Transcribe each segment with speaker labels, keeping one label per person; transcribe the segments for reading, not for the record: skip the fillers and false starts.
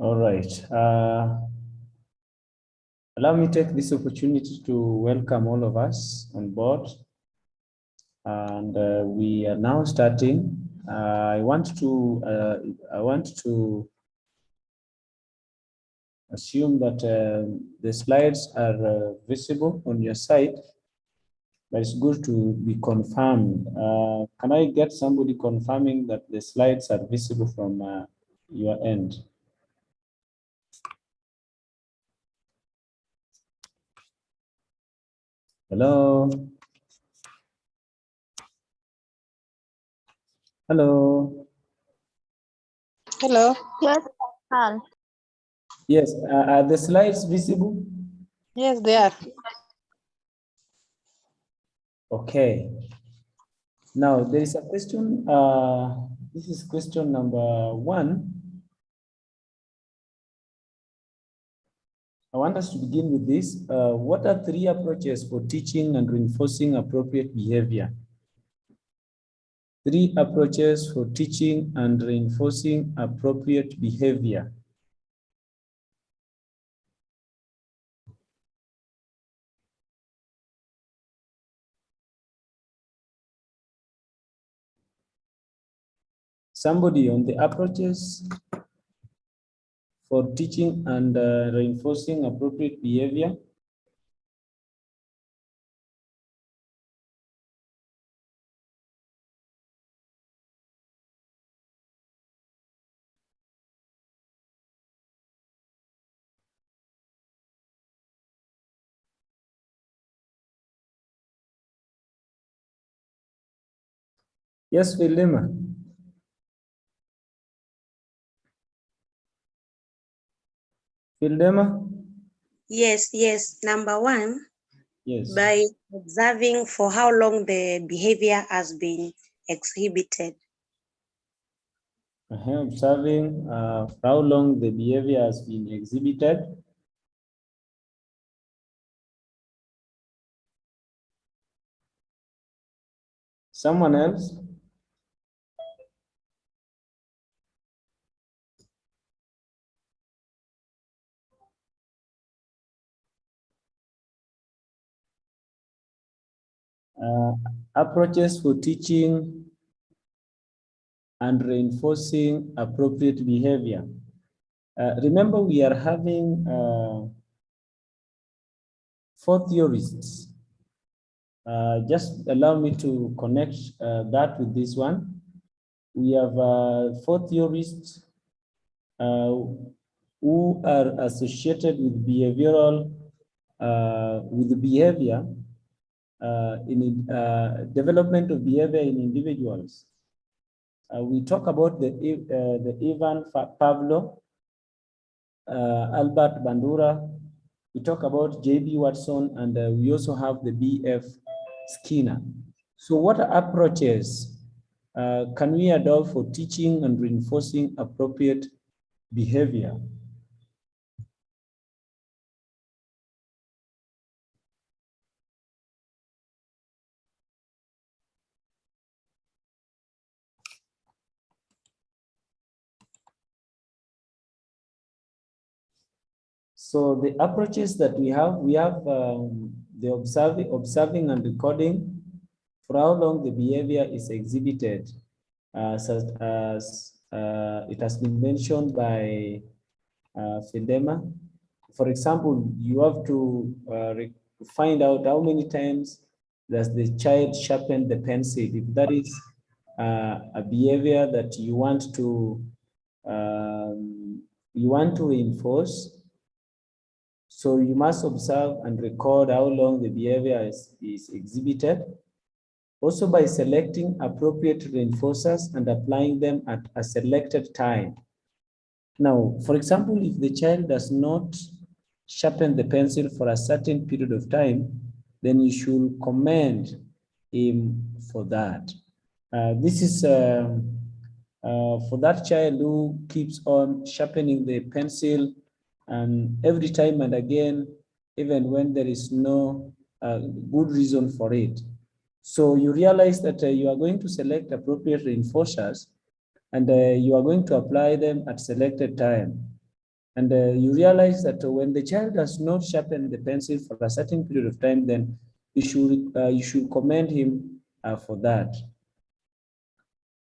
Speaker 1: All right. Allow me to take this opportunity to welcome all of us on board. And we are now starting. I want to assume that the slides are visible on your side, but it's good to be confirmed. Can I get somebody confirming that the slides are visible from your end? Hello? Hello?
Speaker 2: Hello.
Speaker 3: Yes, Carl.
Speaker 1: Yes, are the slides visible?
Speaker 2: Yes, they are.
Speaker 1: Okay. Now there is a question. This is question number 1. I want us to begin with this. What are 3 approaches for teaching and reinforcing appropriate behavior? 3 approaches for teaching and reinforcing appropriate behavior. Somebody on the approaches for teaching and reinforcing appropriate behavior? Yes, Wilema. Wildema?
Speaker 4: Yes. Number 1,
Speaker 1: Yes.
Speaker 4: by observing for how long the behavior has been exhibited.
Speaker 1: Observing how long the behavior has been exhibited. Someone else? Approaches for teaching and reinforcing appropriate behavior. Remember, we are having 4 theorists. Just allow me to connect that with this one. We have 4 theorists who are associated with behavioral, with behavior in development of behavior in individuals. We talk about the Ivan Pavlov, Albert Bandura. We talk about J.B. Watson, and we also have the B.F. Skinner. So what approaches can we adopt for teaching and reinforcing appropriate behavior? So the approaches that we have the observing and recording for how long the behavior is exhibited, such as it has been mentioned by Fedema. For example, you have to find out how many times does the child sharpen the pencil. If that is a behavior that you want to reinforce, so you must observe and record how long the behavior is exhibited. Also by selecting appropriate reinforcers and applying them at a selected time. Now, for example, if the child does not sharpen the pencil for a certain period of time, then you should commend him for that. This is for that child who keeps on sharpening the pencil and every time and again, even when there is no good reason for it. So you realize that you are going to select appropriate reinforcers and you are going to apply them at selected time. And you realize that when the child does not sharpen the pencil for a certain period of time, then you should commend him for that.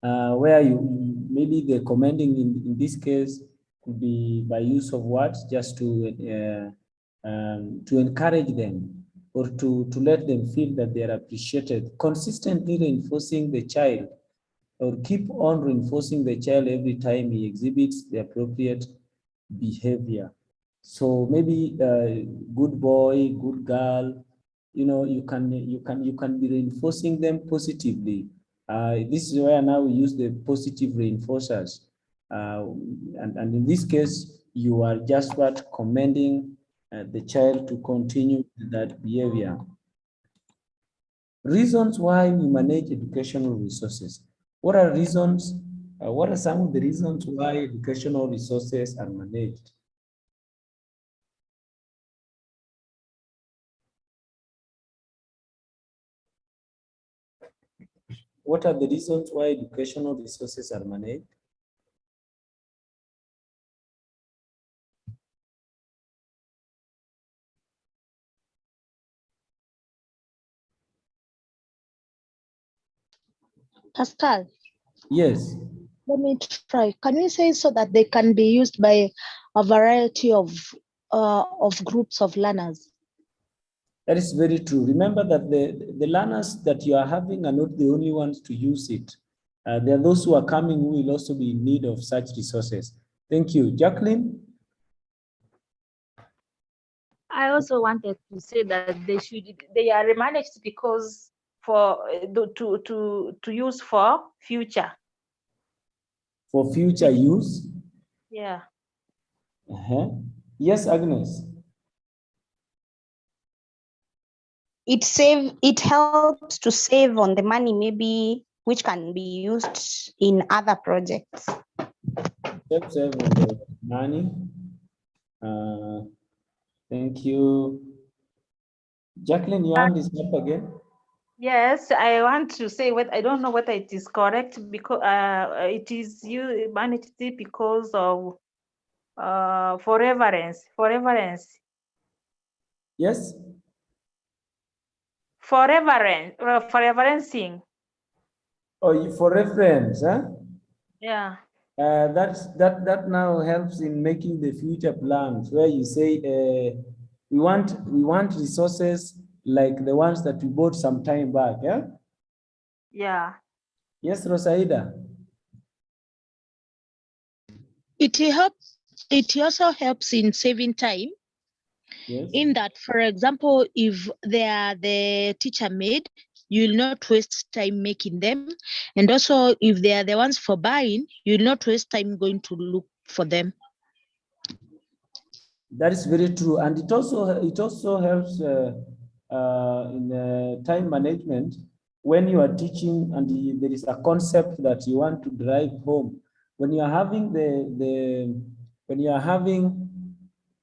Speaker 1: Where maybe the commending in this case could be by use of words just to encourage them or to let them feel that they are appreciated, consistently reinforcing the child or keep on reinforcing the child every time he exhibits the appropriate behavior. So maybe good boy, good girl, you can be reinforcing them positively. This is where now we use the positive reinforcers. And in this case, you are just commending the child to continue that behavior. Reasons why we manage educational resources. What are reasons? What are some of the reasons why educational resources are managed? What are the reasons why educational resources are managed?
Speaker 2: Pascal,
Speaker 1: Yes.
Speaker 2: let me try. Can we say so that they can be used by a variety of groups of learners?
Speaker 1: That is very true. Remember that the learners that you are having are not the only ones to use it. There are those who are coming who will also be in need of such resources. Thank you. Jacqueline?
Speaker 3: I also wanted to say that they are managed because to use for future.
Speaker 1: For future use?
Speaker 3: Yeah.
Speaker 1: Yes, Agnes.
Speaker 4: It helps to save on the money, maybe, which can be used in other projects.
Speaker 1: Save on the money. Thank you. Jacqueline, your hand is up again.
Speaker 3: Yes, I want to say what I don't know whether it is correct because it is you managed because of for reference.
Speaker 1: Yes.
Speaker 3: For referencing.
Speaker 1: Oh, for reference, huh?
Speaker 3: Yeah.
Speaker 1: That now helps in making the future plans where you say we want resources like the ones that we bought some time back, yeah?
Speaker 3: Yeah.
Speaker 1: Yes, Rosaida.
Speaker 2: It also helps in saving time.
Speaker 1: Yes.
Speaker 2: In that, for example, if they are the teacher made, you will not waste time making them. And also, if they are the ones for buying, you will not waste time going to look for them.
Speaker 1: That is very true, and it also helps in time management when you are teaching and there is a concept that you want to drive home. When you are having the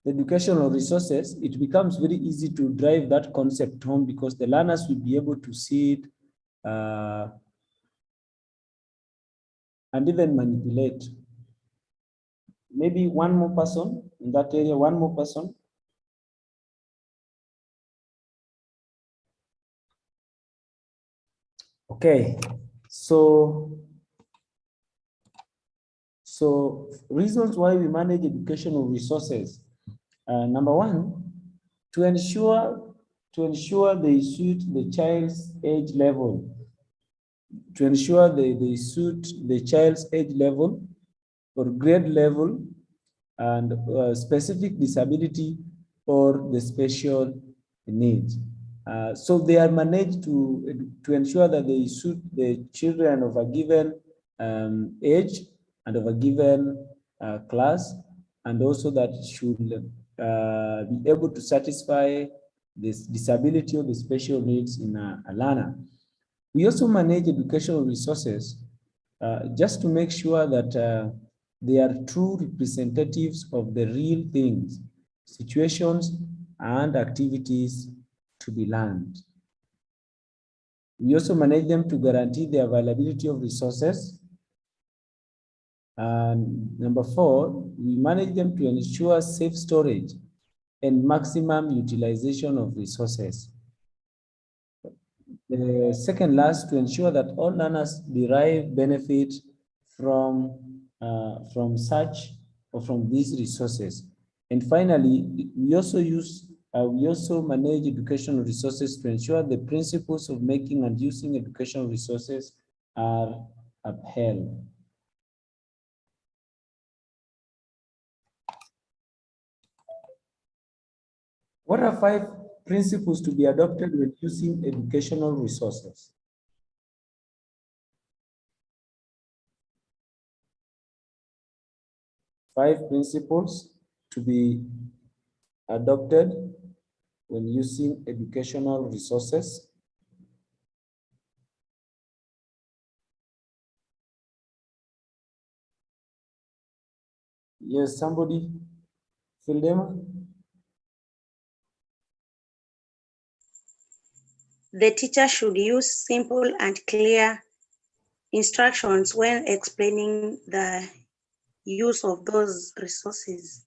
Speaker 1: educational resources, it becomes very easy to drive that concept home because the learners will be able to see it and even manipulate. Maybe one more person in that area, one more person. Okay, so reasons why we manage educational resources. Number one, to ensure they suit the child's age level. To ensure they suit the child's age level or grade level and specific disability or the special needs. So they are managed to ensure that they suit the children of a given age and of a given class, and also that should be able to satisfy this disability or the special needs in a learner. We also manage educational resources just to make sure that they are true representatives of the real things, situations, and activities to be learned. We also manage them to guarantee the availability of resources And number 4, we manage them to ensure safe storage and maximum utilization of resources. The second last, to ensure that all learners derive benefit from such or from these resources. And finally, we also manage educational resources to ensure the principles of making and using educational resources are upheld. What are 5 principles to be adopted when using educational resources? Five principles to be adopted when using educational resources. Yes, somebody fill them.
Speaker 5: The teacher should use simple and clear instructions when explaining the use of those resources.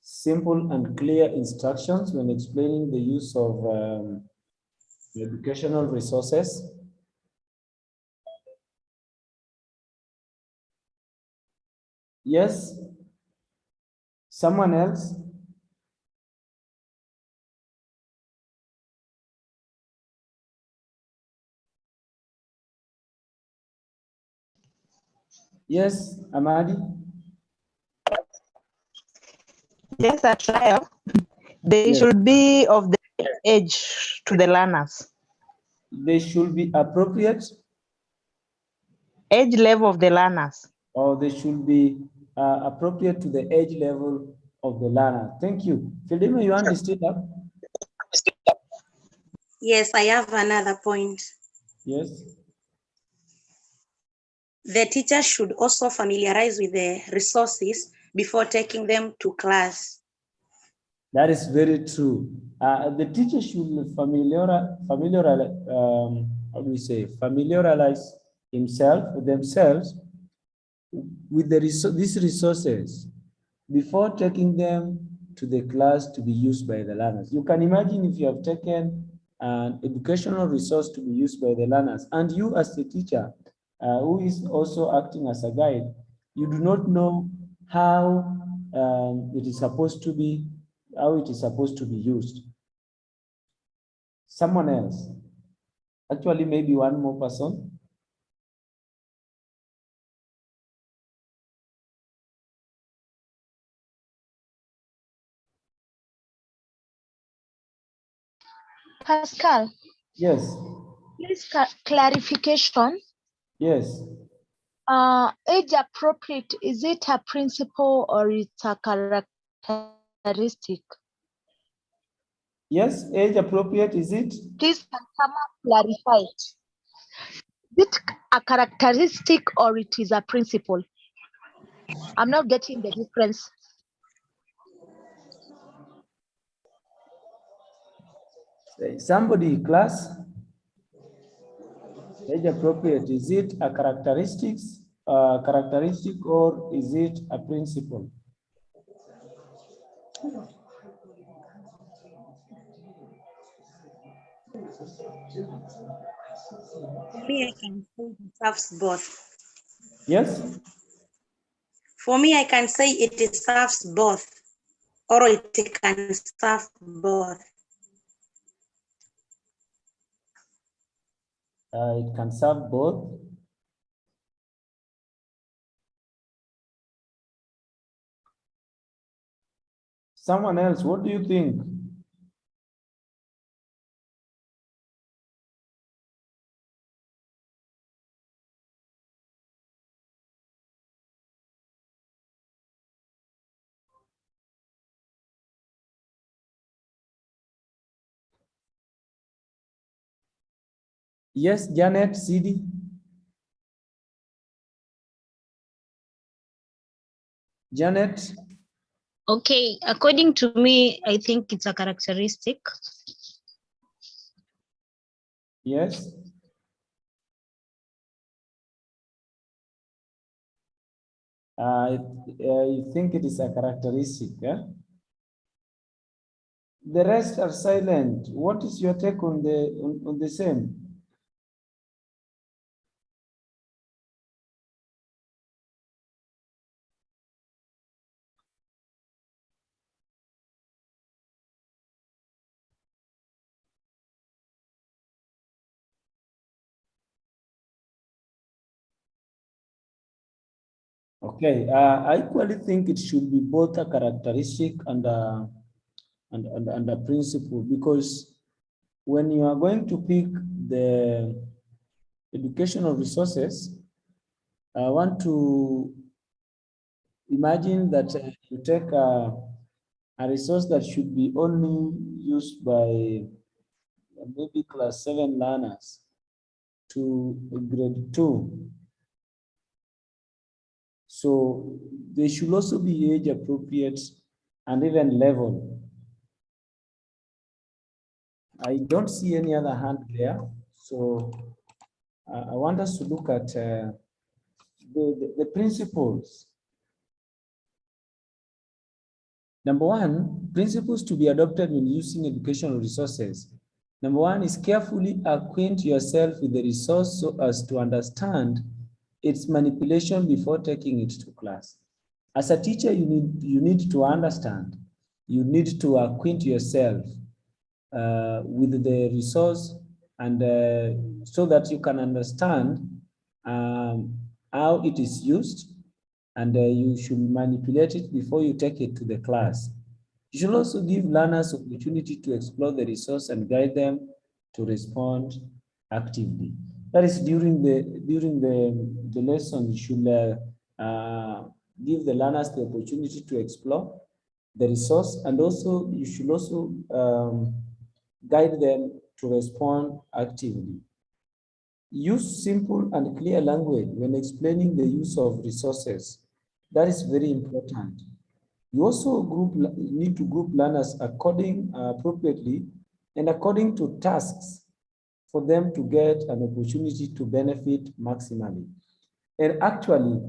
Speaker 1: Simple and clear instructions when explaining the use of educational resources. Yes, someone else? Yes, Amadi?
Speaker 6: Yes, a trial. They
Speaker 1: Yes.
Speaker 6: should be of the age to the learners.
Speaker 1: They should be appropriate,
Speaker 6: Age level of the learners.
Speaker 1: or they should be appropriate to the age level of the learner. Thank you. Fildima, you understood that?
Speaker 5: Yes, I have another point.
Speaker 1: Yes.
Speaker 5: The teacher should also familiarize with the resources before taking them to class.
Speaker 1: That is very true. The teacher should familiarize himself with themselves with these resources before taking them to the class to be used by the learners. You can imagine if you have taken an educational resource to be used by the learners, and you as the teacher, who is also acting as a guide, you do not know how it is supposed to be used. Someone else, actually maybe one more person.
Speaker 2: Pascal,
Speaker 1: Yes,
Speaker 2: please clarification.
Speaker 1: yes.
Speaker 2: Age appropriate, is it a principle or it's a characteristic?
Speaker 1: Yes, age appropriate, is it?
Speaker 2: Please can someone clarify it? Is it a characteristic or it is a principle? I'm not getting the difference.
Speaker 1: Somebody, class, age appropriate, is it a characteristic or is it a principle?
Speaker 5: For me, I can say it serves both.
Speaker 1: Yes?
Speaker 5: For me, I can say it serves both, or it can serve both.
Speaker 1: It can serve both. Someone else, what do you think? Yes, Janet, CD. Janet,
Speaker 7: Okay, according to me, I think it's a characteristic.
Speaker 1: yes. You think it is a characteristic, yeah? The rest are silent. What is your take on the same? Okay, I equally think it should be both a characteristic and a principle, because when you are going to pick the educational resources, I want to imagine that you take a resource that should be only used by maybe class 7 learners to grade 2. So they should also be age appropriate and even level. I don't see any other hand there. So I want us to look at the principles. Number one, principles to be adopted when using educational resources. Number one is carefully acquaint yourself with the resource so as to understand its manipulation before taking it to class. As a teacher, you need to understand, you need to acquaint yourself with the resource, and so that you can understand how it is used, and you should manipulate it before you take it to the class. You should also give learners opportunity to explore the resource and guide them to respond actively. That is during the lesson, you should give the learners the opportunity to explore the resource, and also you should also guide them to respond actively. Use simple and clear language when explaining the use of resources. That is very important. You also need to group learners appropriately and according to tasks for them to get an opportunity to benefit maximally. And actually,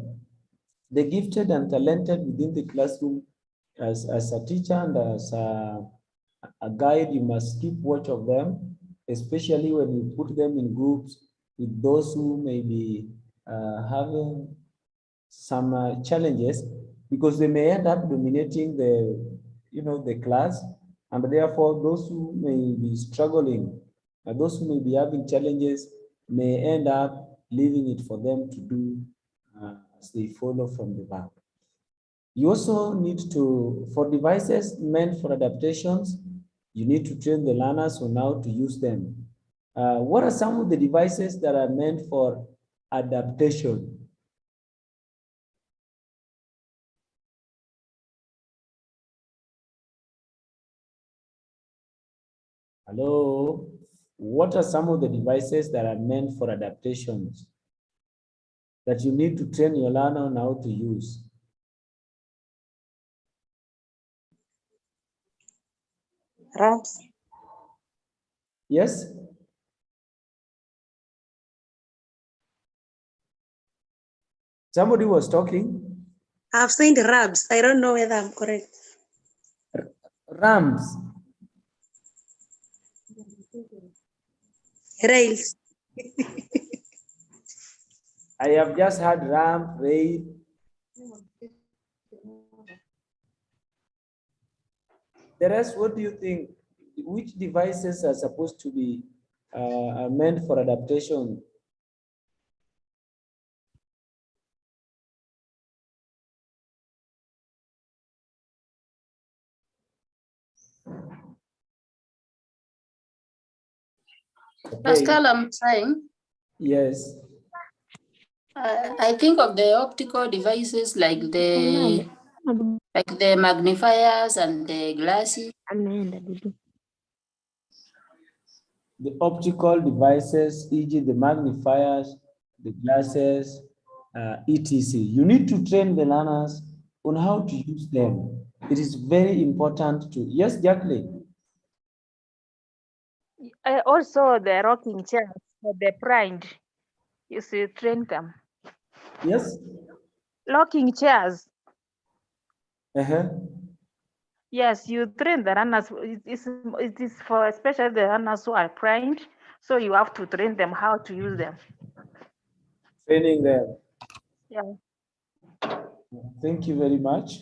Speaker 1: the gifted and talented within the classroom, as a teacher and as a guide, you must keep watch of them, especially when you put them in groups with those who may be having some challenges, because they may end up dominating the class, and therefore those who may be struggling, those who may be having challenges, may end up leaving it for them to do as they follow from the back. You also need to, for devices meant for adaptations, you need to train the learners on how to use them. What are some of the devices that are meant for adaptation? Hello? What are some of the devices that are meant for adaptations that you need to train your learner on how to use?
Speaker 5: Ramps.
Speaker 1: Yes? Somebody was talking.
Speaker 5: I've seen the RABs. I don't know whether I'm correct.
Speaker 1: Ramps.
Speaker 5: Rails.
Speaker 1: I have just had ramp, rail. The rest, what do you think? Which devices are supposed to be are meant for adaptation? Okay.
Speaker 8: Pascal, I'm saying,
Speaker 1: Yes.
Speaker 8: I think of the optical devices like the magnifiers and the glasses.
Speaker 1: The optical devices, e.g. the magnifiers, the glasses, etc. You need to train the learners on how to use them. It is very important to, yes, Jacqueline?
Speaker 3: Also, the rocking chairs for the blind, you should train them.
Speaker 1: Yes?
Speaker 3: locking chairs.
Speaker 1: Uh-huh.
Speaker 3: Yes, you train the runners. It is for especially the runners who are blind. So you have to train them how to use them.
Speaker 1: Training them.
Speaker 3: Yeah.
Speaker 1: Thank you very much.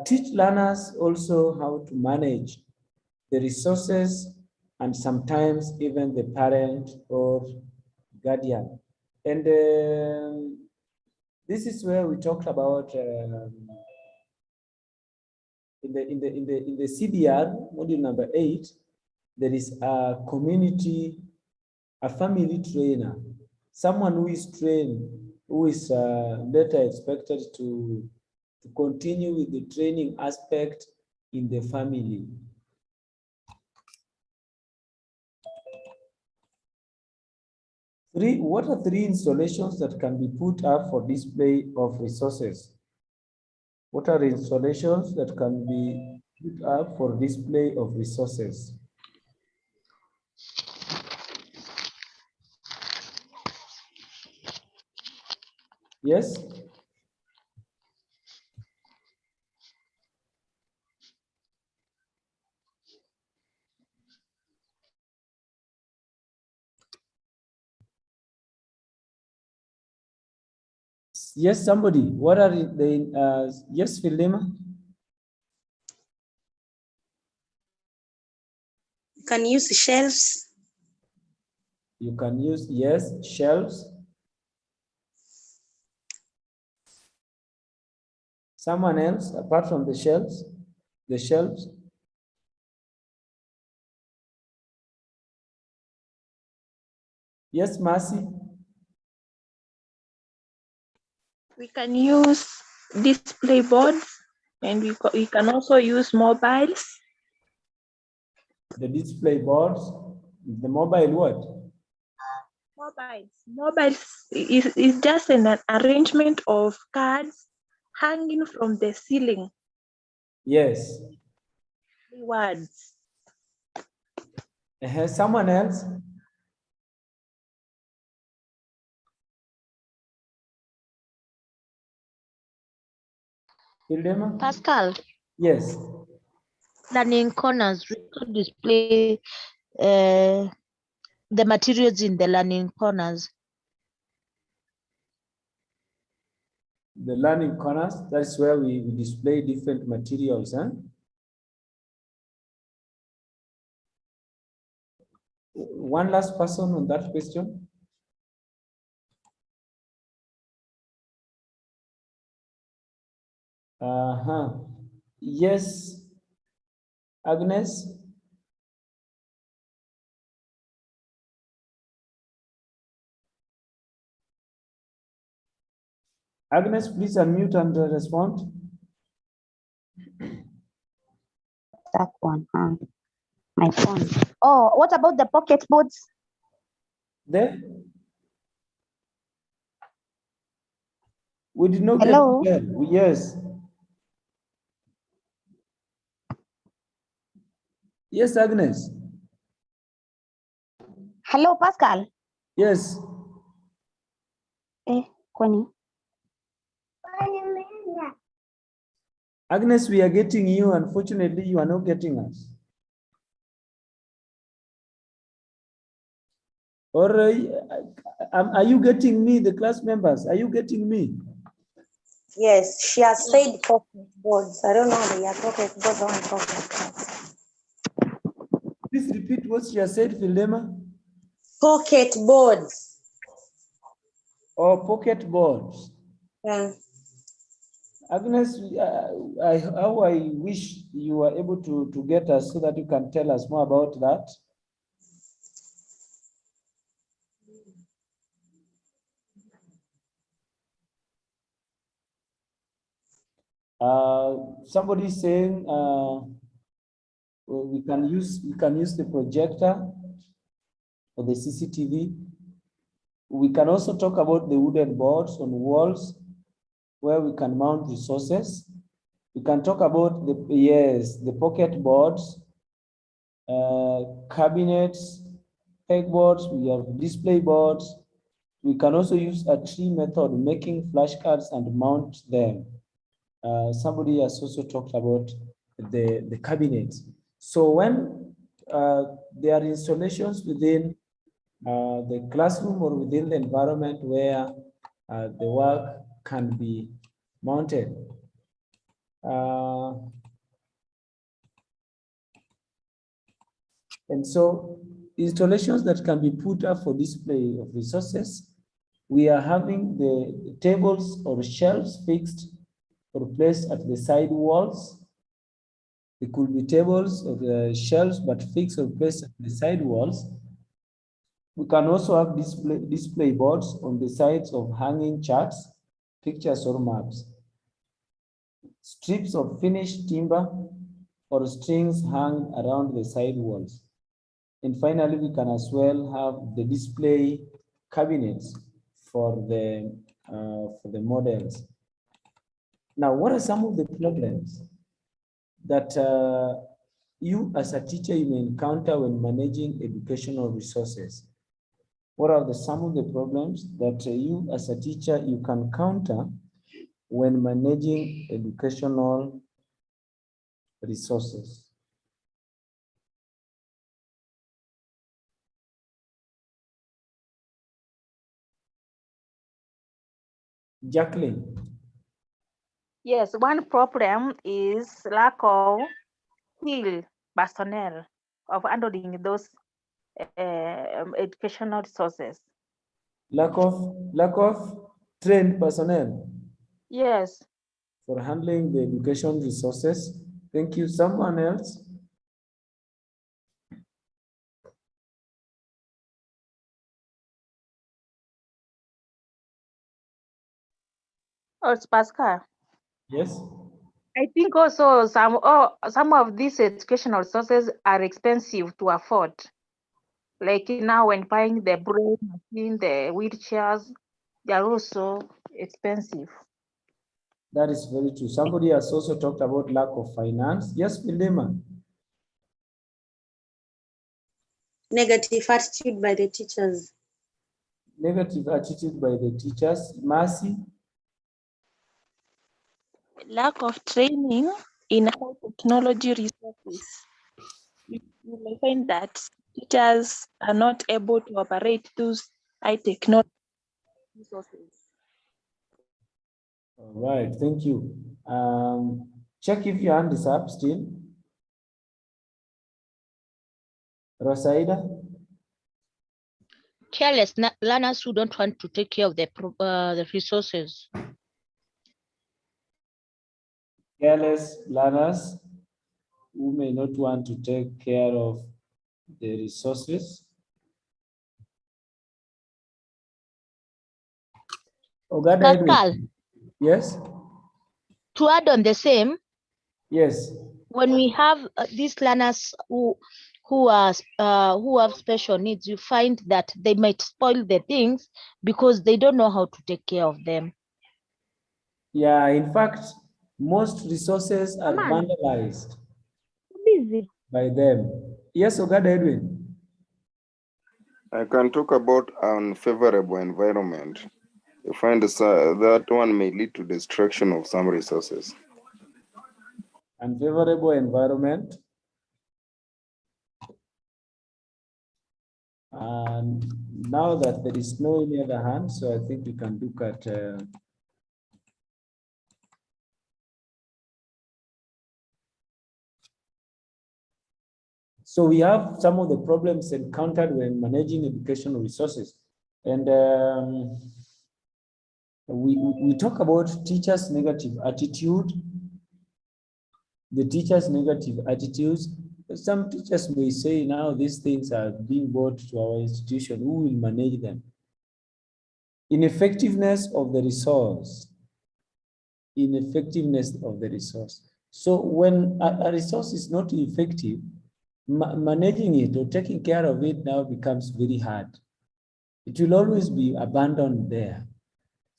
Speaker 1: Teach learners also how to manage the resources and sometimes even the parent or guardian. And this is where we talked about in the CBR module number 8, there is a family trainer, someone who is trained, who is later expected to continue with the training aspect in the family. What are 3 installations that can be put up for display of resources? What are installations that can be put up for display of resources? Yes? Yes, somebody. What are the, yes, Philema?
Speaker 5: You can use shelves.
Speaker 1: You can use, yes, shelves. Someone else, apart from the shelves? The shelves? Yes, Mercy?
Speaker 9: We can use display boards, and we can also use mobiles.
Speaker 1: The display boards, the mobile what?
Speaker 9: Mobiles is just an arrangement of cards hanging from the ceiling.
Speaker 1: Yes.
Speaker 9: Words.
Speaker 1: Someone else? Philema?
Speaker 2: Pascal,
Speaker 1: Yes.
Speaker 2: learning corners, we could display the materials in the learning corners.
Speaker 1: The learning corners, that's where we display different materials, huh? One last person on that question. Yes, Agnes. Agnes, please unmute and respond.
Speaker 4: That one, huh? My phone. Oh, what about the pocket boards?
Speaker 1: There? We did not
Speaker 4: Hello?
Speaker 1: get there. Yes. Yes, Agnes.
Speaker 4: Hello, Pascal.
Speaker 1: Yes.
Speaker 4: Connie.
Speaker 1: Agnes, we are getting you. Unfortunately, you are not getting us. Or are you getting me, the class members? Are you getting me?
Speaker 5: Yes, she has said pocket boards. I don't know they are pocket boards or pocket boards.
Speaker 1: Please repeat what she has said, Philema.
Speaker 5: Pocket boards.
Speaker 1: Or pocket boards.
Speaker 5: Yeah.
Speaker 1: Agnes, how I wish you were able to get us so that you can tell us more about that. Somebody saying we can use the projector or the CCTV. We can also talk about the wooden boards on walls where we can mount resources. We can talk about the pocket boards, cabinets, pegboards. We have display boards. We can also use a tree method, making flashcards and mount them. Somebody has also talked about the cabinets. So when there are installations within the classroom or within the environment where the work can be mounted. And so installations that can be put up for display of resources, we are having the tables or shelves fixed or placed at the side walls. It could be tables or shelves, but fixed or placed at the side walls. We can also have display boards on the sides of hanging charts, pictures, or maps. Strips of finished timber or strings hang around the side walls. And finally, we can as well have the display cabinets for the models. Now, what are some of the problems that you as a teacher you may encounter when managing educational resources? What are some of the problems that you as a teacher you can counter when managing educational resources? Jacqueline.
Speaker 3: Yes, one problem is lack of skilled personnel of handling those educational resources.
Speaker 1: Lack of trained personnel.
Speaker 3: Yes.
Speaker 1: For handling the education resources. Thank you. Someone else?
Speaker 3: Oh, it's Pascal.
Speaker 1: Yes.
Speaker 3: I think also some of these educational resources are expensive to afford. Like now when buying the braille machine, the wheelchairs, they are also expensive.
Speaker 1: That is very true. Somebody has also talked about lack of finance. Yes, Pilema.
Speaker 5: Negative attitude by the teachers.
Speaker 1: Negative attitude by the teachers. Mercy.
Speaker 9: Lack of training in high technology resources. You may find that teachers are not able to operate those high technology resources.
Speaker 1: All right, thank you. Check if your hand is up still. Rosaida.
Speaker 2: Careless learners who don't want to take care of the resources.
Speaker 1: Careless learners who may not want to take care of the resources.
Speaker 2: Pascal.
Speaker 1: Yes.
Speaker 2: To add on the same.
Speaker 1: Yes.
Speaker 2: When we have these learners who have special needs, you find that they might spoil the things because they don't know how to take care of them.
Speaker 1: Yeah, in fact, most resources are vandalized by them. Yes, Ogada Edwin.
Speaker 10: I can talk about unfavorable environment. You find that one may lead to destruction of some resources.
Speaker 1: Unfavorable environment. And now that there is no any other hand, so I think we can look at so we have some of the problems encountered when managing educational resources. And we talk about teachers' negative attitude, the teachers' negative attitudes. Some teachers may say now these things are being brought to our institution, who will manage them? Ineffectiveness of the resource. Ineffectiveness of the resource. So when a resource is not effective, managing it or taking care of it now becomes very hard. It will always be abandoned there.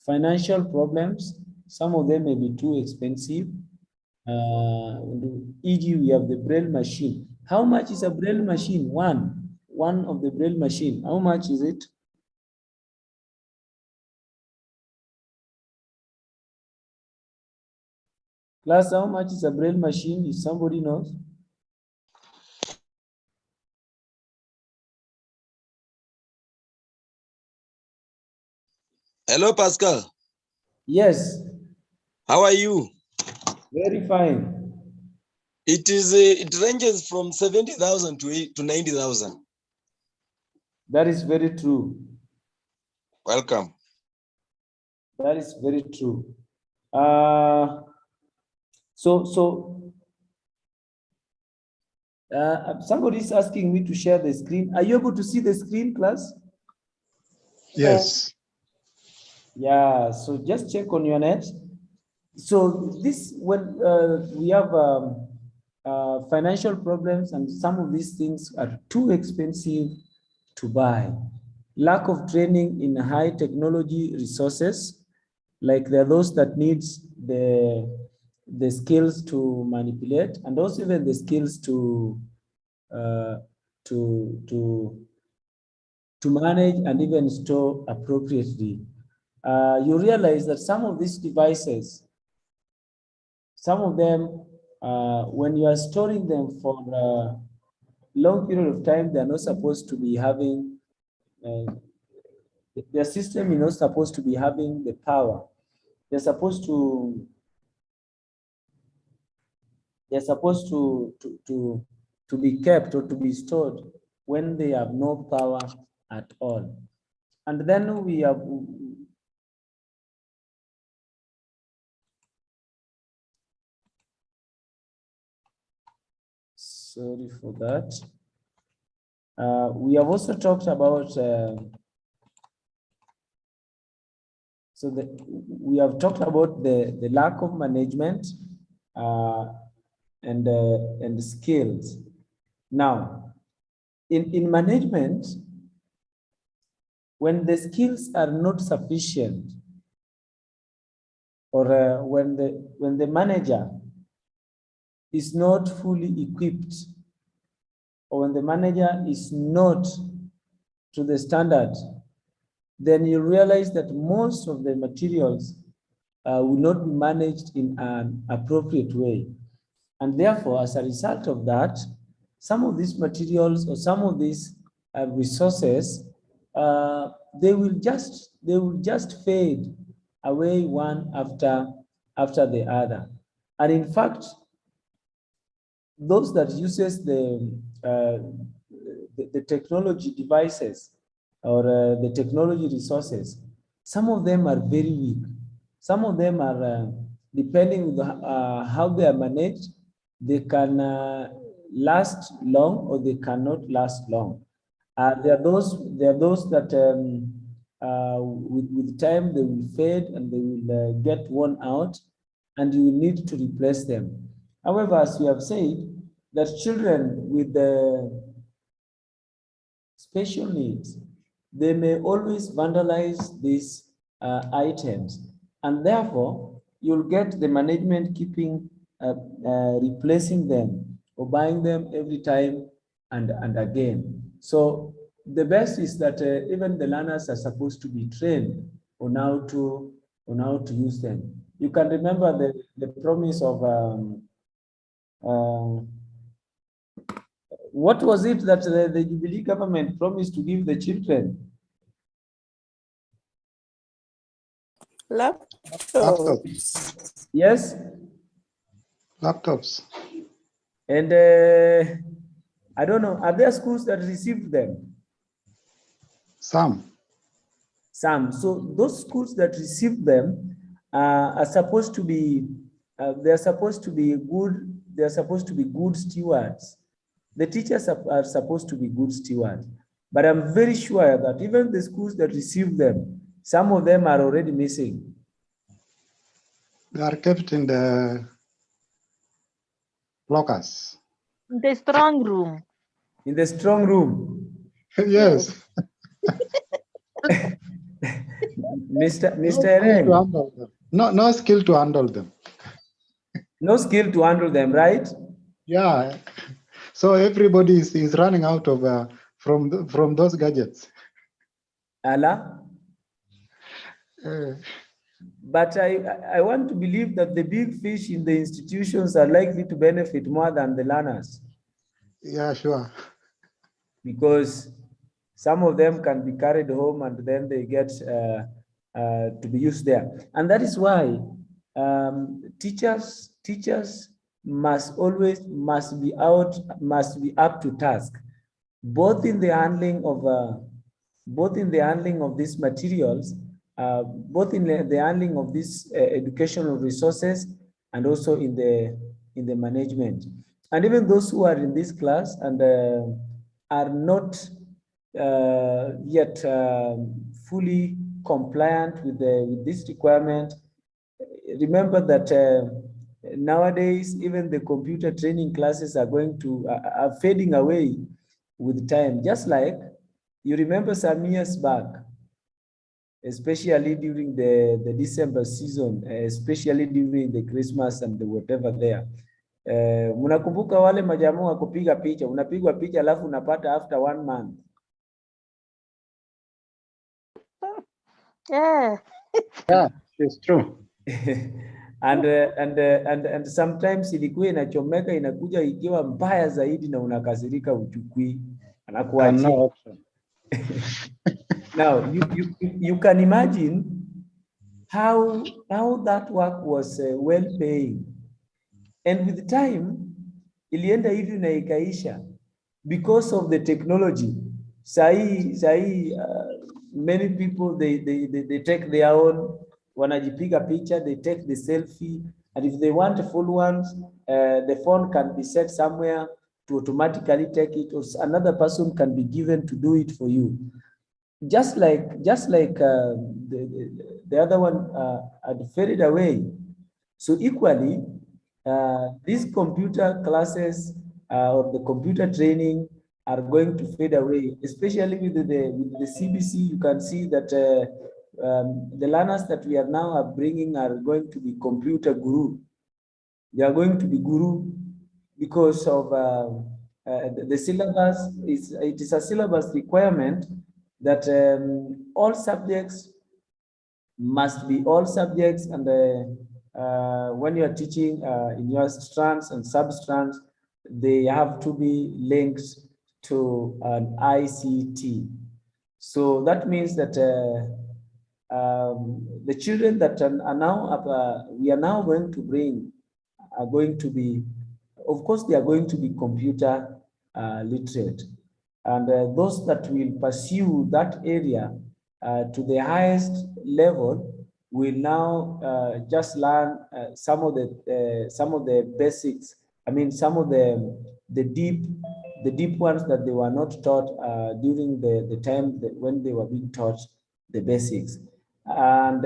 Speaker 1: Financial problems, some of them may be too expensive. E.g., we have the braille machine. How much is a braille machine? One of the braille machine. How much is it? Class, how much is a braille machine, if somebody knows?
Speaker 11: Hello, Pascal.
Speaker 1: Yes.
Speaker 11: How are you?
Speaker 1: Very fine.
Speaker 11: It ranges from 70,000 to 90,000.
Speaker 1: That is very true.
Speaker 11: Welcome.
Speaker 1: That is very true. Somebody is asking me to share the screen. Are you able to see the screen, class?
Speaker 12: Yes.
Speaker 1: Yeah, so just check on your net. So this, when we have financial problems and some of these things are too expensive to buy. Lack of training in high technology resources, like there are those that needs the skills to manipulate and also even the skills to manage and even store appropriately. You realize that some of these devices, some of them, when you are storing them for a long period of time, they're not supposed to be having, their system is not supposed to be having the power. They're supposed to be kept or to be stored when they have no power at all. And then we have, sorry for that. We have also talked about, we have talked about the lack of management and skills. Now, in management, when the skills are not sufficient, or when the manager is not fully equipped, or when the manager is not to the standard, then you realize that most of the materials will not be managed in an appropriate way. And therefore, as a result of that, some of these materials or some of these resources, they will just fade away one after the other. And in fact, those that uses the technology devices or the technology resources, some of them are very weak. Some of them are, depending on how they are managed, they can last long or they cannot last long. There are those that with time they will fade and they will get worn out, and you will need to replace them. However, as we have said, that children with the special needs, they may always vandalize these items, and therefore you'll get the management keeping replacing them or buying them every time and again. So the best is that even the learners are supposed to be trained on how to use them. You can remember the promise of what was it that the Jubilee government promised to give the children?
Speaker 12: Laptops.
Speaker 1: Yes?
Speaker 12: Laptops.
Speaker 1: And I don't know, are there schools that received them?
Speaker 12: Some.
Speaker 1: So those schools that received them are supposed to be, they're supposed to be good stewards. The teachers are supposed to be good stewards. But I'm very sure that even the schools that receive them, some of them are already missing.
Speaker 12: They are kept in the lockers.
Speaker 3: The strong room.
Speaker 1: In the strong room.
Speaker 12: Yes.
Speaker 1: Mr.
Speaker 12: Eren. No skill to handle them.
Speaker 1: No skill to handle them, right?
Speaker 12: Yeah. So everybody is running out of from those gadgets.
Speaker 1: Allah? But I want to believe that the big fish in the institutions are likely to benefit more than the learners.
Speaker 12: Yeah, sure.
Speaker 1: Because some of them can be carried home and then they get to be used there. And that is why teachers must be up to task, both in the handling of these materials, both in the handling of these educational resources, and also in the management. And even those who are in this class and are not yet fully compliant with this requirement, remember that nowadays even the computer training classes are are fading away with time. Just like you remember some years back, especially during the December season, especially during the Christmas and the whatever there. Mnakumbuka wale majamaa wa kupiga picha, unapigwa picha alafu unapata after 1 month.
Speaker 3: Yeah.
Speaker 12: Yeah, it's true.
Speaker 1: and sometimes ilikuwa inachomeka, inakuja ikiwa mbaya zaidi na unakasirika uchukui, anakuachia.
Speaker 12: No option.
Speaker 1: Now you can imagine how that work was well paying, and with time ilienda hivi na ikaisha because of the technology. Sahi many people they take their own, wanajipiga picha, they take the selfie, and if they want full ones, the phone can be set somewhere to automatically take it, or another person can be given to do it for you. Just like the other one had faded away. So equally, these computer classes or the computer training are going to fade away, especially with the CBC. You can see that the learners that we are now bringing are going to be computer guru. They are going to be guru because of the syllabus. It is a syllabus requirement that all subjects must be all subjects, and when you are teaching in your strands and sub-strands, they have to be linked to an ICT. So that means that the children that are now we are now going to bring are going to be, of course, they are going to be computer literate. And those that will pursue that area to the highest level will now just learn some of the basics. I mean, some of the deep ones that they were not taught during the time when they were being taught the basics. And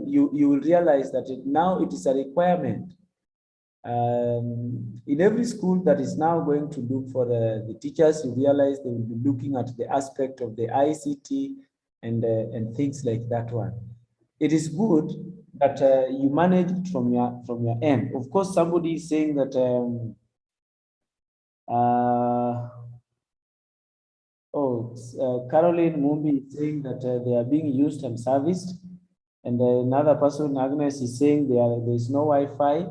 Speaker 1: you will realize that now it is a requirement in every school that is now going to look for the teachers. You realize they will be looking at the aspect of the ICT and things like that one. It is good that you manage it from your end. Of course, somebody is saying that Caroline Mumbi is saying that they are being used and serviced, and another person, Agnes, is saying there is no Wi-Fi.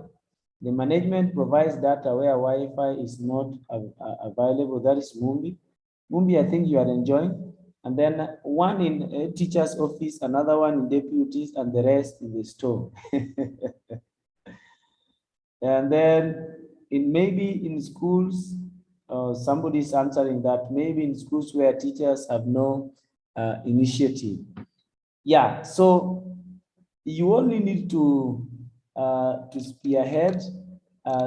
Speaker 1: The management provides data where Wi-Fi is not available. That is Mumbi. Mumbi, I think you are enjoying. And then one in a teacher's office, another one in deputies, and the rest in the store. And then maybe in schools, somebody is answering that, maybe in schools where teachers have no initiative. Yeah, so you only need to spearhead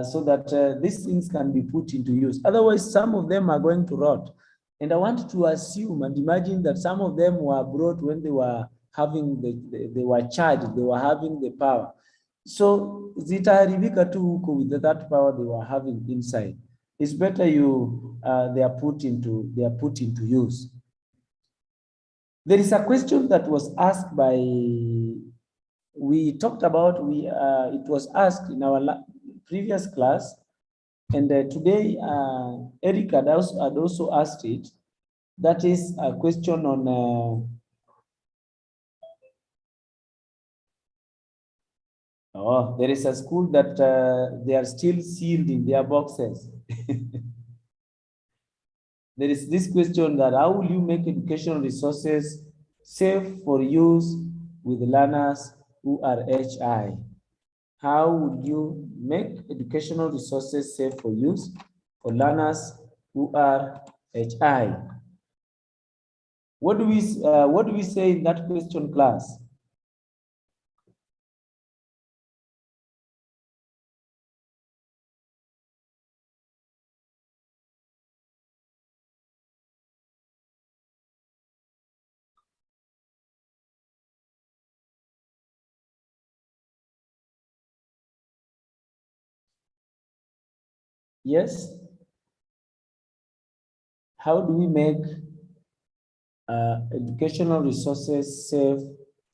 Speaker 1: so that these things can be put into use. Otherwise, some of them are going to rot. And I want to assume and imagine that some of them were brought when they were having they were charged, they were having the power. So zitaharibika tu huko with that power they were having inside. It's better they are put into use. There is a question that was asked by, we talked about, it was asked in our previous class, and today Eric had also asked it. That is a question on Oh, there is a school that they are still sealed in their boxes. There is this question that how will you make educational resources safe for use with learners who are HI? How would you make educational resources safe for use for learners who are HI? What do we say in that question, class? Yes. How do we make educational resources safe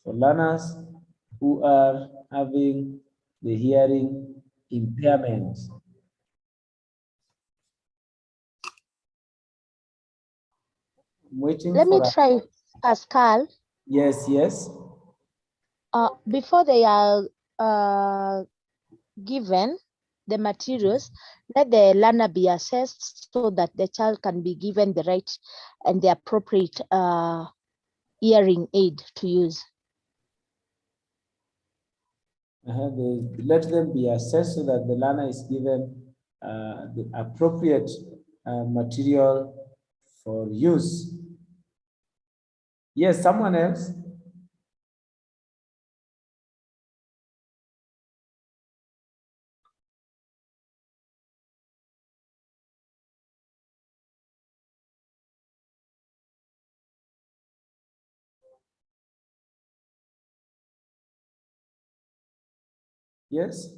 Speaker 1: for learners who are having the hearing impairment? I'm waiting
Speaker 2: Let me
Speaker 1: for
Speaker 2: try, Pascal.
Speaker 1: yes, yes.
Speaker 2: Before they are given the materials, let the learner be assessed so that the child can be given the right and the appropriate hearing aid to use.
Speaker 1: Let them be assessed so that the learner is given the appropriate material for use. Yes, someone else? Yes.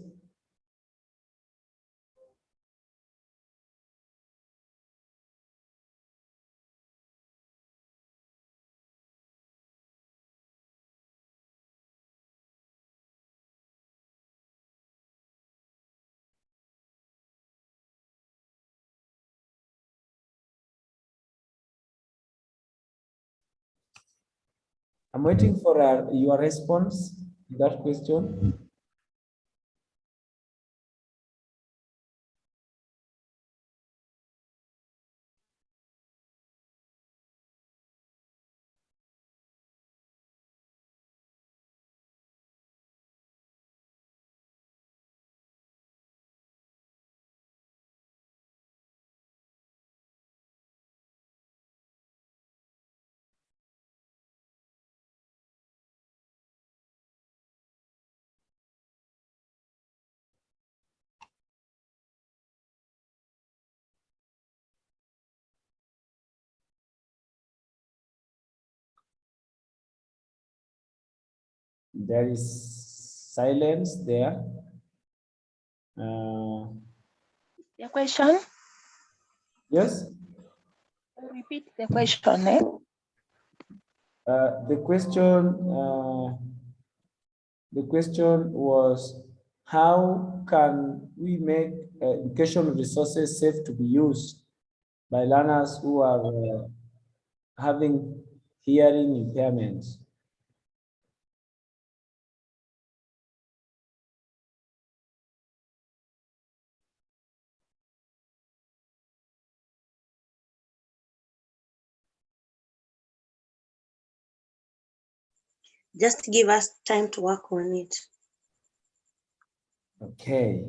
Speaker 1: I'm waiting for your response to that question. There is silence there.
Speaker 9: Your question?
Speaker 1: Yes.
Speaker 9: Repeat the question. Eh?
Speaker 1: The question was, how can we make educational resources safe to be used by learners who are having hearing impairments?
Speaker 5: Just give us time to work on it.
Speaker 1: Okay.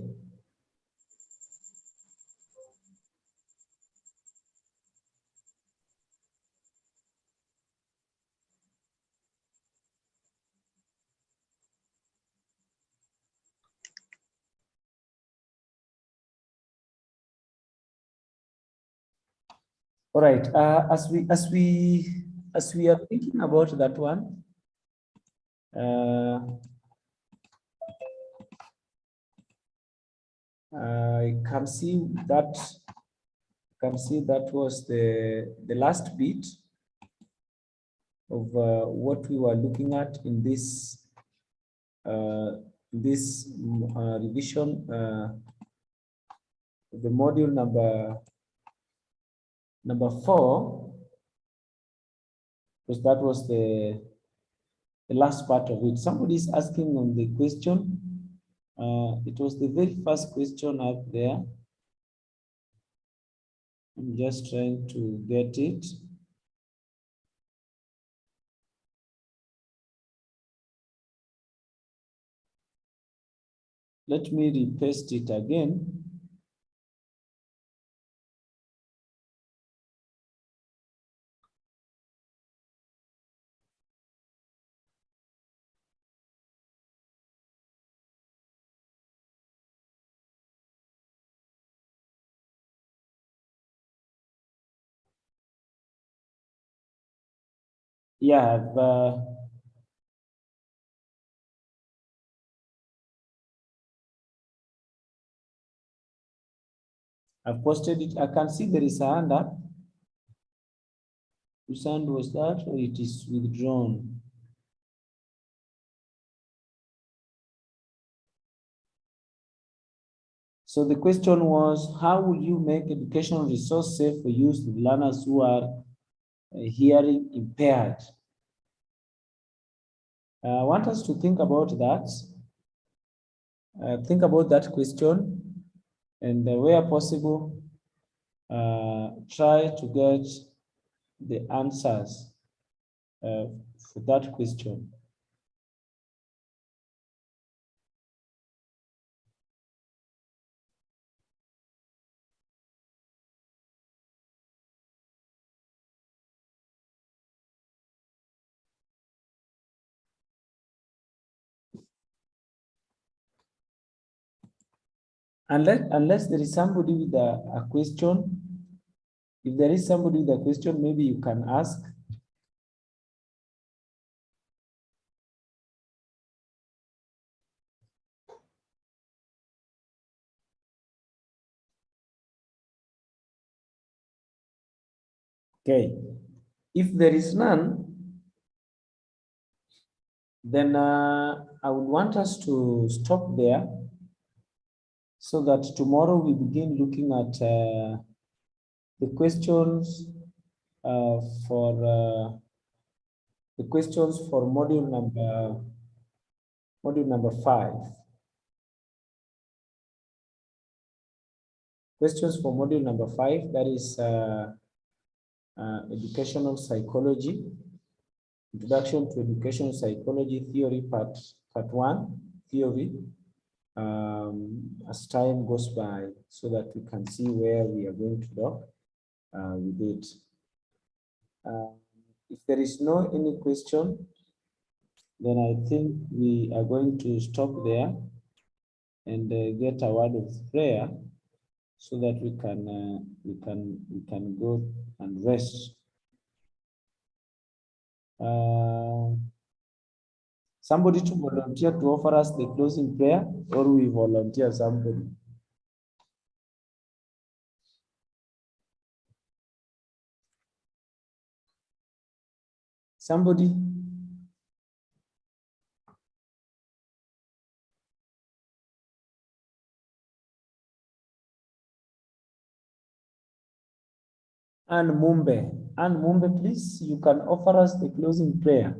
Speaker 1: All right. As we are thinking about that one, I can see that was the last bit of what we were looking at in this revision, the module number 4, because that was the last part of it. Somebody is asking on the question, It was the very first question up there. I'm just trying to get it. Let me repaste it again. Yeah, I've posted it. I can see there is a hand up. Whose hand was that, or it is withdrawn? So the question was, how will you make educational resource safe for use with learners who are hearing impaired? I want us to think about that. Think about that question, and where possible, try to get the answers for that question. Unless there is somebody with a question. If there is somebody with a question, maybe you can ask. Okay, if there is none, then I would want us to stop there so that tomorrow we begin looking at the questions for module number 5. Questions for module number 5, that is educational psychology, introduction to educational psychology theory, part 1, theory, as time goes by, so that we can see where we are going to dock with it. If there is no any question, then I think we are going to stop there and get a word of prayer, so that we can go and rest. Somebody to volunteer to offer us the closing prayer, or we volunteer somebody? Somebody? And Mumbe, please, you can offer us the closing prayer.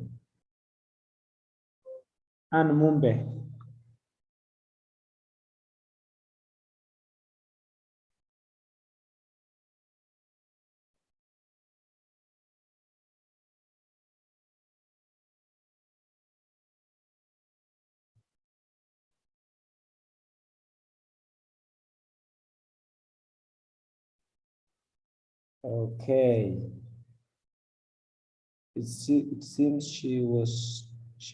Speaker 1: And Mumbe. Okay. It seems she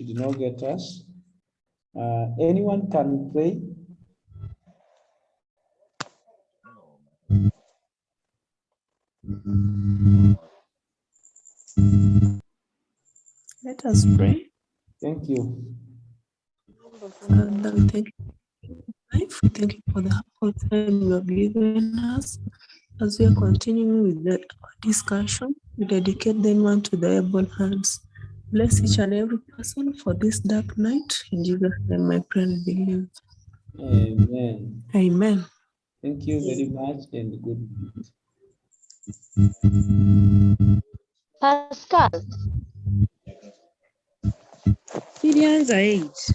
Speaker 1: did not get us. Anyone can pray?
Speaker 13: Let us pray.
Speaker 1: Thank you.
Speaker 13: Father, we thank you for life. We thank you for the whole time you have given us. As we are continuing with the discussion, we dedicate them unto the able hands. Bless each and every person for this dark night. In Jesus' name, I pray and believe.
Speaker 1: Amen.
Speaker 13: Amen.
Speaker 1: Thank you very much, and good night.
Speaker 2: Pascal.
Speaker 13: Ilianza age.